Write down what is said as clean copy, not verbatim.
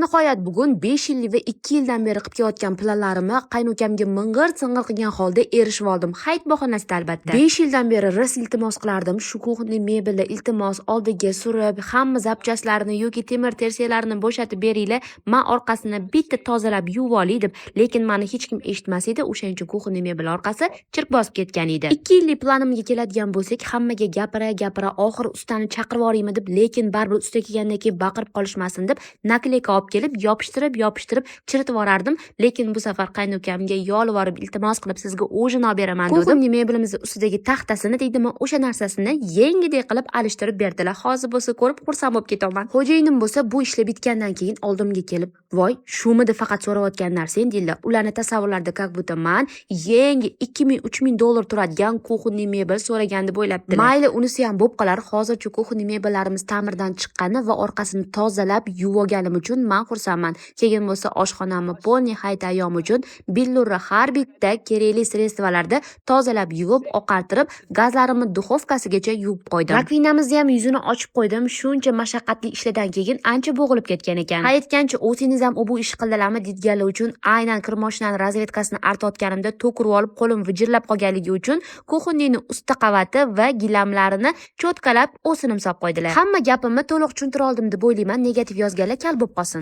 nihoyat bugun 5 yillik va 2 yildan beri qilib kelayotgan planlarimni qaynukamga ming'ir-sing'ir qilgan holda erishib oldim. Hayit bahonasida albatta. 5 yildan beri ris iltimos qilardim. Shu kuxni mebelda iltimos oldiga surib, hamma zapchaslarini yoki temir terseklarini bo'shatib beringlar. Men orqasini bitta tozalab yuvib olay deb, lekin meni hech kim eshitmas edi. O'shancha kuxni mebel orqasi chirk bosib ketgan edi. 2 yillik planimga keladigan bo'lsak, hammaga gapira oxir ustani chaqirib yuboraymi deb, lekin baribir usta kelgandan keyin baqirib qolishmasin deb nakleyka olib kelib yopishtirib chiritib yuborardim, lekin bu safar qaynukamga yolvorib iltimos qilib sizga o'zini olib beraman dedim. Kuxni mebelimizni ustidagi taxtasini deydimi, o'sha narsasini yengidek qilib alishtirib berdilar. Hozir bo'lsa ko'rib xursand bo'lib ketaman. Xo'jayinim bo'lsa bu ishlar bitgandan keyin oldimga kelib, "Voy, shumidi faqat so'rayotgan narsang" deydilar. Ularni tasavvurlarda как будто man yangi 2000-3000 dollar turadigan kuxni mebel so'ragan deb o'ylabdilar. Mayli, unisi ham bo'lib qolar. Hozircha kuxni mebellarimiz ta'mirdan chiqqani va orqasini tozalab yuvganim uchun men xursandman. Keyin bo'lsa oshxonamni polni hayit ayyom uchun billurra har bitta kerakli sredstvalarda tozalab yuvib, oqartirib, gazlarimni duxovkasigacha yuvib qo'ydim. Rakvinamizni ham yuzini ochib qo'ydim. Shuncha mashaqqatli ishlardan keyin ancha bo'g'ilib ketgan ekan. Hayitgancha o'zingiz ham bu ish qildilarmi deganlar uchun aynan kirmoshinaning razvedkasini artayotganimda to'kirib olib qo'lim vijirlab qolganligi uchun kuxnining usti qavati va gilamlarini cho'tkalab o'sinim solib qo'ydilar. Hamma gapimni to'liq tushuntira oldim deb o'ylayman. Negativ yozganlar kal bo'lib qolsin.